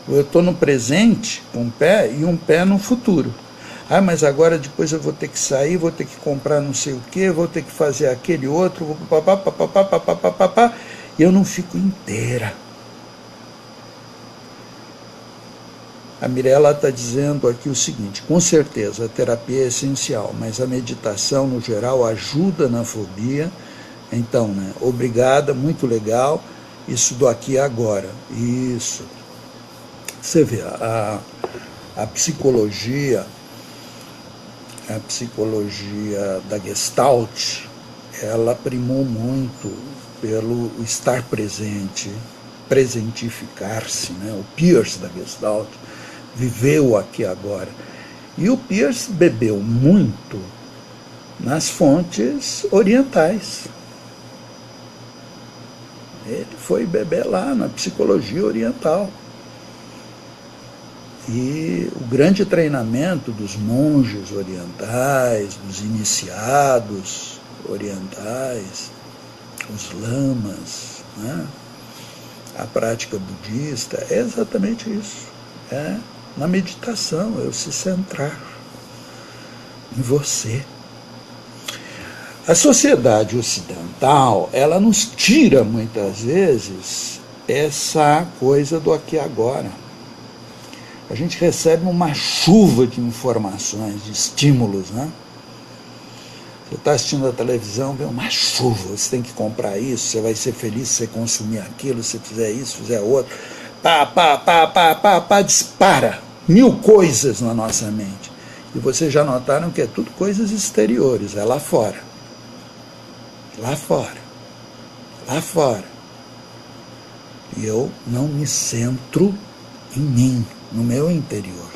Eu estou no presente com um pé e um pé no futuro. Ah, mas agora depois eu vou ter que sair, vou ter que comprar não sei o que, vou ter que fazer aquele outro, papapá, e eu não fico inteira. A Mirella está dizendo aqui o seguinte, com certeza a terapia é essencial, mas a meditação no geral ajuda na fobia. Então, né, obrigada, muito legal, isso do aqui e agora, isso. Você vê, a psicologia da Gestalt, ela primou muito pelo estar presente, presentificar-se, né? O Peirce da Gestalt viveu aqui agora. E o Peirce bebeu muito nas fontes orientais. Ele foi beber lá na psicologia oriental. E o grande treinamento dos monges orientais, dos iniciados orientais, os lamas, né? A prática budista é exatamente isso. É na meditação, eu se centrar em você. A sociedade ocidental, ela nos tira muitas vezes essa coisa do aqui e agora. A gente recebe uma chuva de informações, de estímulos, né? Você está assistindo a televisão, vem uma chuva, você tem que comprar isso, você vai ser feliz se você consumir aquilo, se fizer isso, fizer outro. Dispara 1000 coisas na nossa mente. E vocês já notaram que é tudo coisas exteriores, é lá fora. Lá fora. Lá fora. E eu não me centro em mim, no meu interior.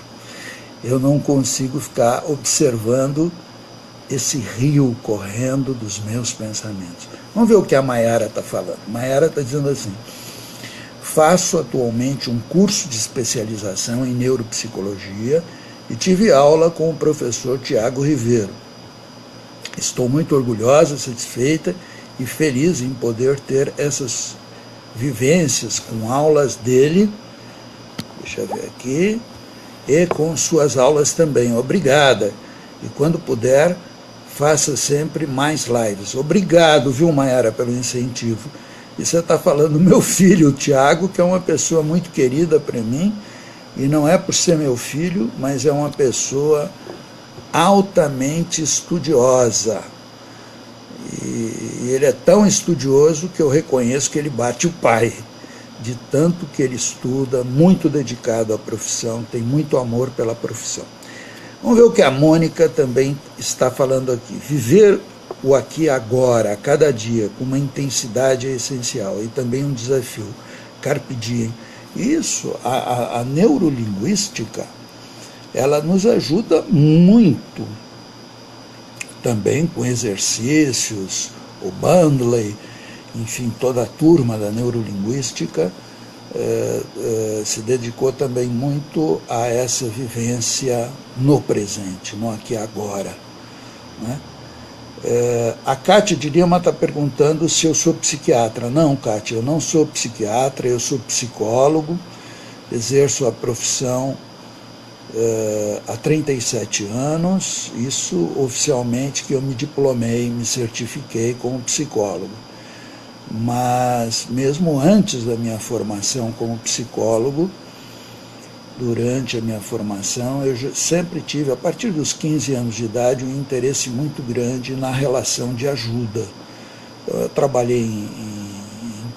Eu não consigo ficar observando esse rio correndo dos meus pensamentos. Vamos ver o que a Mayara está falando. Mayara está dizendo assim: faço atualmente um curso de especialização em neuropsicologia e tive aula com o professor Tiago Ribeiro. Estou muito orgulhosa, satisfeita e feliz em poder ter essas vivências com aulas dele, deixa eu ver aqui, e com suas aulas também. Obrigada. E quando puder, faça sempre mais lives. Obrigado, viu, Mayara, pelo incentivo. E você está falando do meu filho, o Tiago, que é uma pessoa muito querida para mim, e não é por ser meu filho, mas é uma pessoa altamente estudiosa. E ele é tão estudioso que eu reconheço que ele bate o pai, de tanto que ele estuda, muito dedicado à profissão, tem muito amor pela profissão. Vamos ver o que a Mônica também está falando aqui. Viver o aqui e agora, a cada dia, com uma intensidade é essencial e também um desafio. Carpe diem. Isso, a neurolinguística, ela nos ajuda muito, também com exercícios, o Bandley, enfim, toda a turma da neurolinguística se dedicou também muito a essa vivência no presente, no aqui e agora, né? A Kátia de Lima está perguntando se eu sou psiquiatra. Não, Kátia, eu não sou psiquiatra, eu sou psicólogo, exerço a profissão há 37 anos, isso oficialmente que eu me diplomei, me certifiquei como psicólogo. Mas mesmo antes da minha formação como psicólogo, durante a minha formação, eu sempre tive, a partir dos 15 anos de idade, um interesse muito grande na relação de ajuda. Eu trabalhei em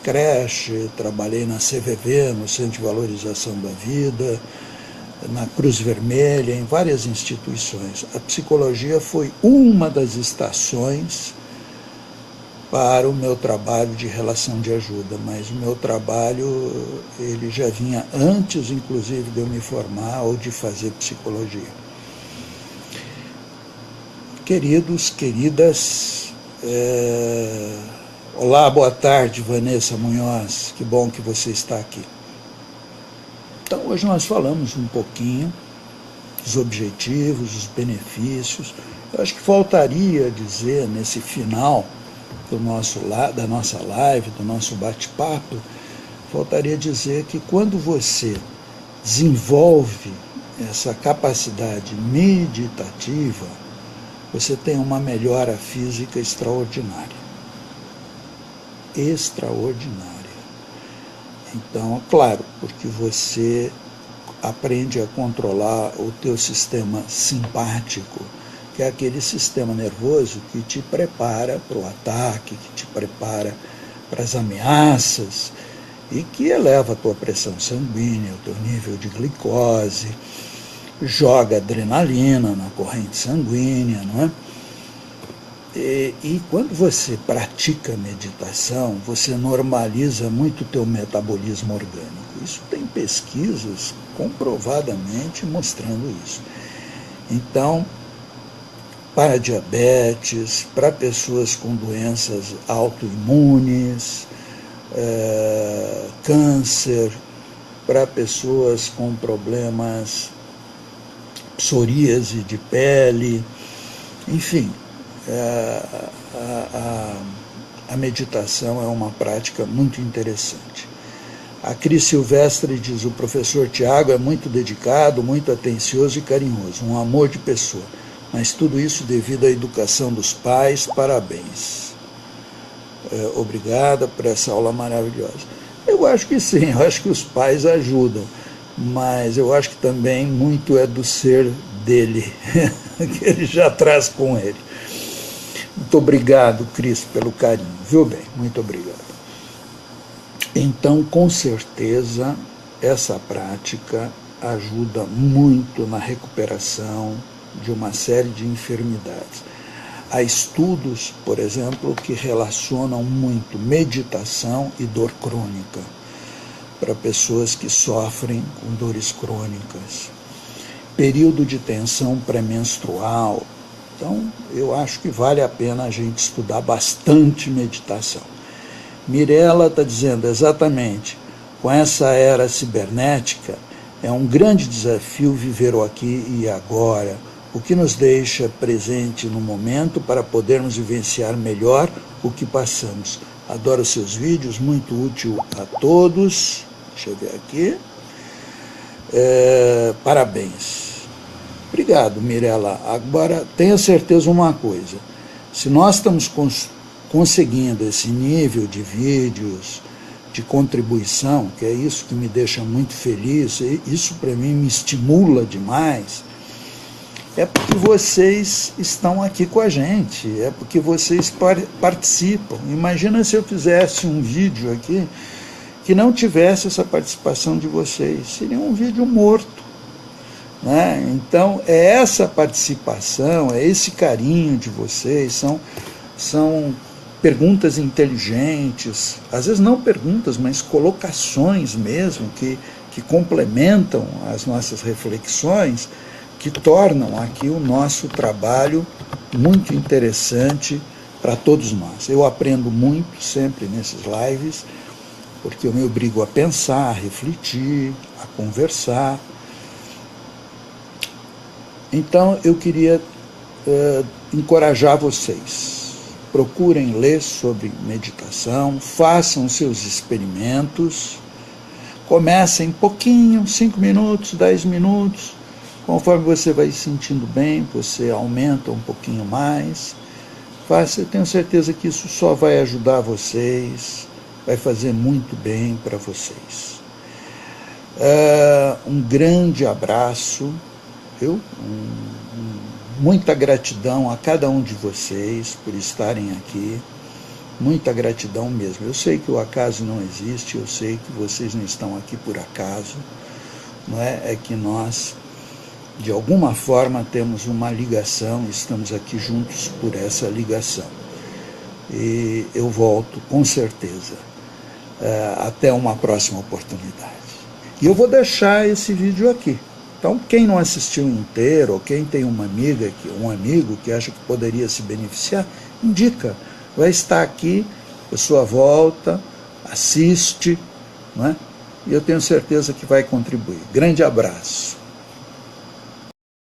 creche, trabalhei na CVV, no Centro de Valorização da Vida, na Cruz Vermelha, em várias instituições. A psicologia foi uma das estações para o meu trabalho de relação de ajuda, mas o meu trabalho ele já vinha antes, inclusive, de eu me formar ou de fazer psicologia. Queridos, queridas, olá, boa tarde, Vanessa Munhoz, que bom que você está aqui. Então, hoje nós falamos um pouquinho dos objetivos, dos benefícios. Eu acho que faltaria dizer, nesse final da nossa live, do nosso bate-papo, faltaria dizer que quando você desenvolve essa capacidade meditativa, você tem uma melhora física extraordinária. Extraordinária. Então, claro, porque você aprende a controlar o teu sistema simpático, que é aquele sistema nervoso que te prepara para o ataque, que te prepara para as ameaças, e que eleva a tua pressão sanguínea, o teu nível de glicose, joga adrenalina na corrente sanguínea, não é? E quando você pratica meditação, você normaliza muito o teu metabolismo orgânico. Isso tem pesquisas comprovadamente mostrando isso. Então, para diabetes, para pessoas com doenças autoimunes, câncer, para pessoas com problemas psoríase de pele, enfim, a meditação é uma prática muito interessante. A Cris Silvestre diz: o professor Tiago é muito dedicado, muito atencioso e carinhoso, um amor de pessoa, mas tudo isso devido à educação dos pais, parabéns. Obrigada por essa aula maravilhosa. Eu acho que sim, eu acho que os pais ajudam, mas eu acho que também muito é do ser dele, que ele já traz com ele. Muito obrigado, Cris, pelo carinho, viu bem? Muito obrigado. Então, com certeza, essa prática ajuda muito na recuperação de uma série de enfermidades. Há estudos, por exemplo, que relacionam muito meditação e dor crônica para pessoas que sofrem com dores crônicas. Período de tensão pré-menstrual. Então, eu acho que vale a pena a gente estudar bastante meditação. Mirella está dizendo exatamente, com essa era cibernética, é um grande desafio viver o aqui e agora, o que nos deixa presente no momento para podermos vivenciar melhor o que passamos. Adoro seus vídeos, muito útil a todos. Deixa eu ver aqui. Parabéns. Obrigado, Mirella. Agora, tenha certeza uma coisa. Se nós estamos conseguindo esse nível de vídeos, de contribuição, que é isso que me deixa muito feliz, isso para mim me estimula demais, é porque vocês estão aqui com a gente, é porque vocês participam. Imagina se eu fizesse um vídeo aqui que não tivesse essa participação de vocês, seria um vídeo morto, né? Então, é essa participação, é esse carinho de vocês, são perguntas inteligentes, às vezes não perguntas, mas colocações mesmo, que complementam as nossas reflexões, que tornam aqui o nosso trabalho muito interessante para todos nós. Eu aprendo muito sempre nesses lives, porque eu me obrigo a pensar, a refletir, a conversar. Então, eu queria encorajar vocês. Procurem ler sobre meditação, façam seus experimentos, comecem pouquinho, 5 minutos, 10 minutos, conforme você vai se sentindo bem, você aumenta um pouquinho mais. Eu tenho certeza que isso só vai ajudar vocês, vai fazer muito bem para vocês. Um grande abraço, viu? Muita gratidão a cada um de vocês por estarem aqui, muita gratidão mesmo. Eu sei que o acaso não existe, eu sei que vocês não estão aqui por acaso, não é? É que nós, de alguma forma, temos uma ligação, estamos aqui juntos por essa ligação. E eu volto com certeza, até uma próxima oportunidade. E eu vou deixar esse vídeo aqui. Então, quem não assistiu inteiro, ou quem tem uma amiga, um amigo que acha que poderia se beneficiar, indica. Vai estar aqui, a sua volta, assiste, não é? E eu tenho certeza que vai contribuir. Grande abraço.